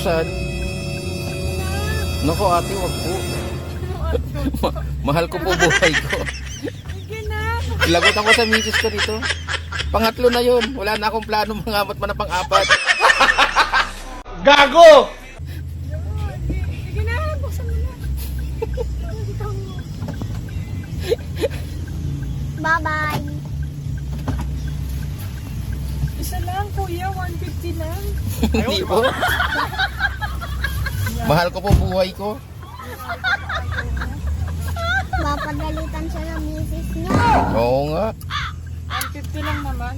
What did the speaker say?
buksan. Naku ate, wag po. Mahal ko po buhay ko. Lagot ako sa misis ko dito. Pangatlo na yun. Wala na akong plano mangamot man na pang-apat. Gago! Sige na, buksan mo na. Bye-bye. Isa lang, kuya. 150 lang. Hindi po. Mahal ko po buhay ko. Mapagalitan siya ng misis niya. Oo nga. 150 lang naman.